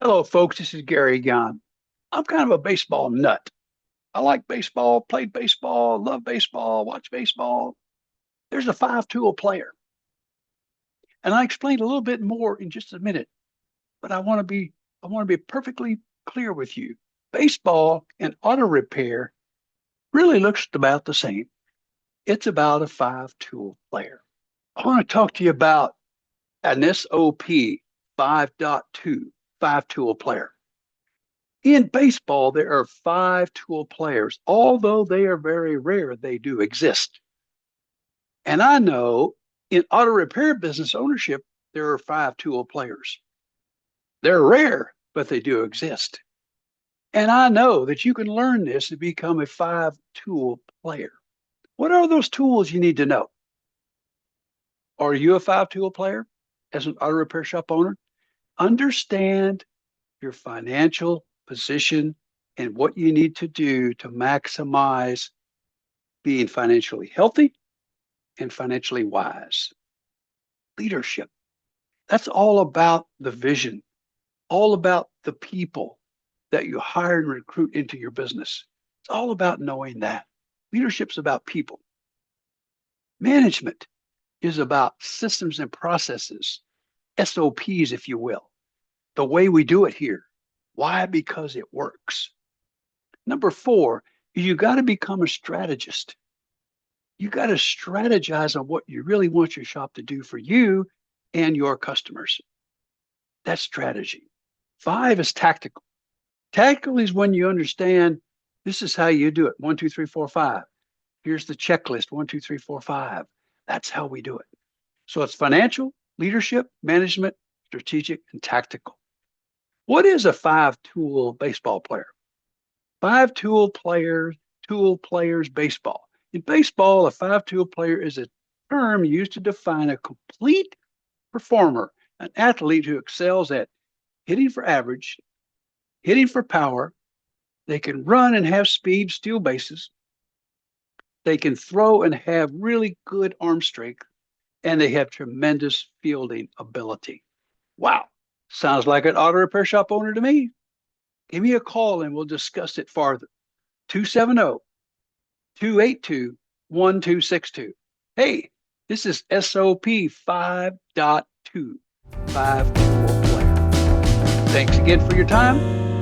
Hello, folks. This is Gary Gunn. I'm kind of a baseball nut. I like baseball, played baseball, love baseball, watch baseball. There's a five-tool player. And I explain a little bit more in just a minute, but I want to be perfectly clear with you. Baseball and auto repair really looks about the same. It's about a five-tool player. I want to talk to you about an SOP 5.2 five-tool player. In baseball, there are five-tool players. Although they are very rare, they do exist. And I know in auto repair business ownership, there are five-tool players. They're rare, but they do exist. And I know that you can learn this to become a five-tool player. What are those tools you need to know? Are you a five-tool player as an auto repair shop owner? Understand your financial position and what you need to do to maximize being financially healthy and financially wise. Leadership. That's all about the vision, all about the people that you hire and recruit into your business. It's all about knowing that. Leadership's about people. Management is about systems and processes, SOPs, if you will, the way we do it here. Why? Because it works. Number four, you got to become a strategist. You got to strategize on what you really want your shop to do for you and your customers. That's strategy. Five is tactical. Tactical is when you understand this is how you do it. 1, 2, 3, 4, 5. Here's the checklist. 1, 2, 3, 4, 5. That's how we do it. So it's financial, leadership, management, strategic, and tactical. What is a five-tool baseball player? Five-tool players baseball. In baseball, a five-tool player is a term used to define a complete performer, an athlete who excels at hitting for average, hitting for power. They can run and have speed, steal bases. They can throw and have really good arm strength, and they have tremendous fielding ability. Wow. Sounds like an auto repair shop owner to me. Give me a call and we'll discuss it farther. 270-282-1262. Hey, this is SOP 5.2, five-tool player. Thanks again for your time.